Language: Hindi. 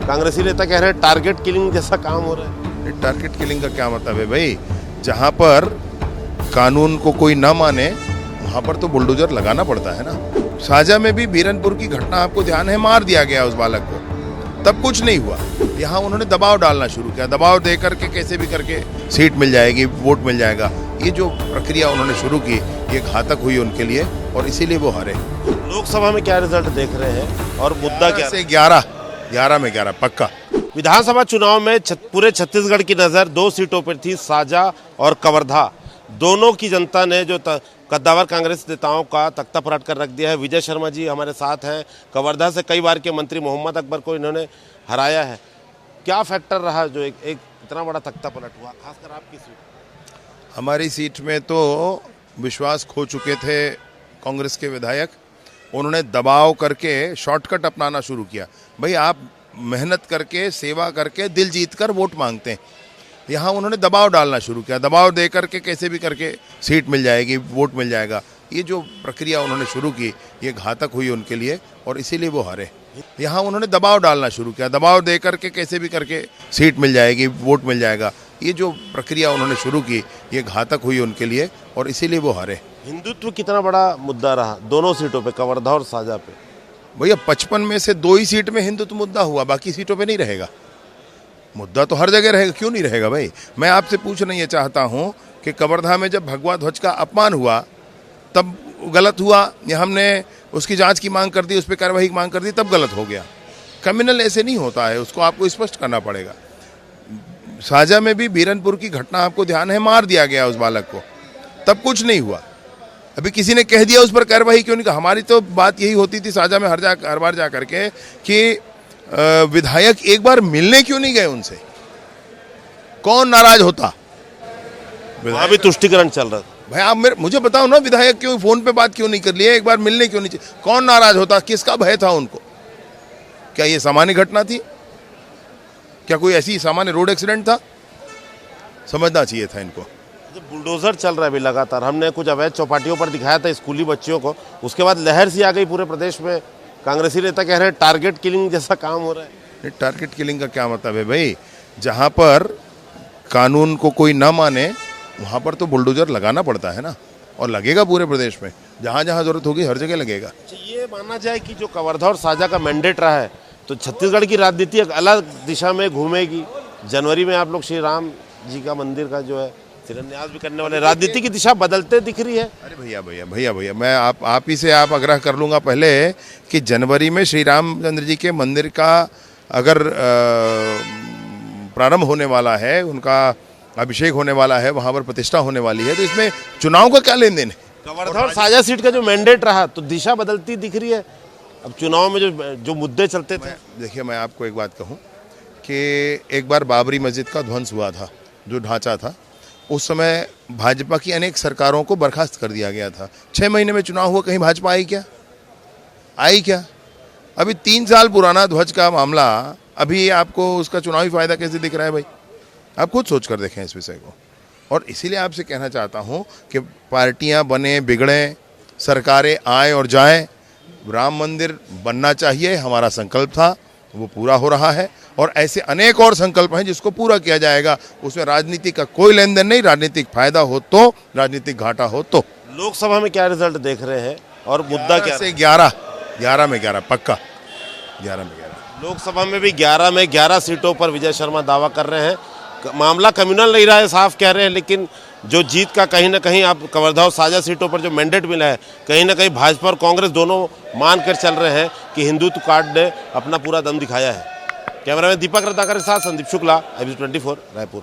कांग्रेसी नेता कह रहे हैं टारगेट किलिंग जैसा काम हो रहा है। टारगेट किलिंग का क्या मतलब है भाई? जहां पर कानून को कोई ना माने वहां पर तो बुलडोजर लगाना पड़ता है ना। साजा में भी बीरनपुर की घटना आपको ध्यान है, मार दिया गया उस बालक को, तब कुछ नहीं हुआ। यहाँ उन्होंने दबाव डालना शुरू किया, दबाव दे करके कैसे भी करके सीट मिल जाएगी, वोट मिल जाएगा। ये जो प्रक्रिया उन्होंने शुरू की ये घातक हुई उनके लिए और इसीलिए वो हारे। लोकसभा में क्या रिजल्ट देख रहे हैं और मुद्दा क्या से 11 में 11 पक्का। विधानसभा चुनाव में पूरे छत्तीसगढ़ की नज़र 2 सीटों पर थी, साजा और कवर्धा। दोनों की जनता ने जो कद्दावर कांग्रेस नेताओं का तख्ता पलट कर रख दिया है। विजय शर्मा जी हमारे साथ हैं, कवर्धा से कई बार के मंत्री मोहम्मद अकबर को इन्होंने हराया है। क्या फैक्टर रहा जो एक इतना बड़ा तख्ता पलट हुआ, खासकर आपकी सीट? हमारी सीट में तो विश्वास खो चुके थे कांग्रेस के विधायक, उन्होंने दबाव करके शॉर्टकट अपनाना शुरू किया। भाई आप मेहनत करके सेवा करके दिल जीत कर वोट मांगते हैं, यहाँ उन्होंने दबाव डालना शुरू किया, दबाव दे करके कैसे भी करके सीट मिल जाएगी, वोट मिल जाएगा। ये जो प्रक्रिया उन्होंने शुरू की ये घातक हुई उनके लिए और इसीलिए वो हारे। यहाँ उन्होंने दबाव डालना शुरू किया, दबाव दे करके कैसे भी करके सीट मिल जाएगी, वोट मिल जाएगा। ये जो प्रक्रिया उन्होंने शुरू की ये घातक हुई उनके लिए और इसीलिए वो हारे। हिंदुत्व कितना बड़ा मुद्दा रहा दोनों सीटों पे, कवर्धा और साजा पे? भैया 55 में से 2 ही सीट में हिंदुत्व मुद्दा हुआ, बाकी सीटों पे नहीं रहेगा। मुद्दा तो हर जगह रहेगा, क्यों नहीं रहेगा भाई? मैं आपसे पूछना ये चाहता हूँ कि कवर्धा में जब भगवा ध्वज का अपमान हुआ तब गलत हुआ, या हमने उसकी जांच की मांग कर दी, उस पर कार्रवाई की मांग कर दी, तब गलत हो गया। क्रिमिनल ऐसे नहीं होता है, उसको आपको स्पष्ट करना पड़ेगा। साजा में भी बीरनपुर की घटना आपको ध्यान है, मार दिया गया उस बालक को, तब कुछ नहीं हुआ। अभी किसी ने कह दिया उस पर कार्रवाई क्यों नहीं? हमारी तो बात यही होती थी साजा में हर बार जा करके कि विधायक एक बार मिलने क्यों नहीं गए उनसे? कौन नाराज होता? वहाँ भी तुष्टिकरण चल रहा था। भाई आप मुझे बताओ ना, विधायक क्यों फोन पे बात क्यों नहीं कर लिए? एक बार मिलने क्यों नहीं? कौन नाराज होता? किसका भय था उनको? क्या ये सामान्य घटना थी? क्या कोई ऐसी सामान्य रोड एक्सीडेंट था? समझना चाहिए था इनको। बुलडोजर चल रहा है अभी लगातार। हमने कुछ अवैध चौपाटियों पर दिखाया था स्कूली बच्चियों को, उसके बाद लहर सी आ गई पूरे प्रदेश में। कांग्रेसी नेता कह रहे हैं टारगेट किलिंग जैसा काम हो रहा है। टारगेट किलिंग का क्या मतलब है भाई? जहां पर कानून को कोई ना माने वहां पर तो बुलडोजर लगाना पड़ता है ना, और लगेगा पूरे प्रदेश में, जहां जहां जरूरत होगी हर जगह लगेगा। ये माना जाए कि जो कवर्धा और साजा का मैंडेट रहा है तो छत्तीसगढ़ की राजनीति एक अलग दिशा में घूमेगी। जनवरी में आप लोग श्री राम जी का मंदिर का जो है शिलान्यास भी करने वाले, राजनीति की दिशा बदलते दिख रही है। अरे भैया मैं आप ही से आप आग्रह कर लूँगा पहले कि जनवरी में श्री रामचंद्र जी के मंदिर का अगर प्रारंभ होने वाला है, उनका अभिषेक होने वाला है, वहाँ पर प्रतिष्ठा होने वाली है, तो इसमें चुनाव का क्या लेन देन है? कवर्धा और साजा सीट का जो मैंडेट रहा तो दिशा बदलती दिख रही है। अब चुनाव में जो मुद्दे चलते थे, देखिए मैं आपको एक बात कहूँ कि एक बार बाबरी मस्जिद का ध्वंस हुआ था, जो ढांचा था, उस समय भाजपा की अनेक सरकारों को बर्खास्त कर दिया गया था। 6 महीने में चुनाव हुआ, कहीं भाजपा आई क्या? अभी 3 साल पुराना ध्वज का मामला, अभी आपको उसका चुनावी फायदा कैसे दिख रहा है भाई? आप खुद सोच कर देखें इस विषय को। और इसीलिए आपसे कहना चाहता हूँ कि पार्टियाँ बने बिगड़ें, सरकारें आए और जाएं, राम मंदिर बनना चाहिए, हमारा संकल्प था, वो पूरा हो रहा है। और ऐसे अनेक और संकल्प हैं जिसको पूरा किया जाएगा। उसमें राजनीति का कोई लेन देन नहीं, राजनीतिक फायदा हो तो, राजनीतिक घाटा हो तो। लोकसभा में क्या रिजल्ट देख रहे हैं और मुद्दा क्या? 11 में 11 पक्का, 11 में 11। लोकसभा में भी 11 में 11 सीटों पर विजय शर्मा दावा कर रहे हैं। मामला कम्युनल नहीं रहा है, साफ कह रहे हैं, लेकिन जो जीत का कहीं ना कहीं आप कवर्धा और साजा सीटों पर जो मैंडेट मिला है, कहीं ना कहीं भाजपा और कांग्रेस दोनों मान कर चल रहे हैं कि हिंदुत्व कार्ड ने अपना पूरा दम दिखाया है। कैमरामैन दीपक रत्नाकर के साथ संदीप शुक्ला, IBC 24 रायपुर।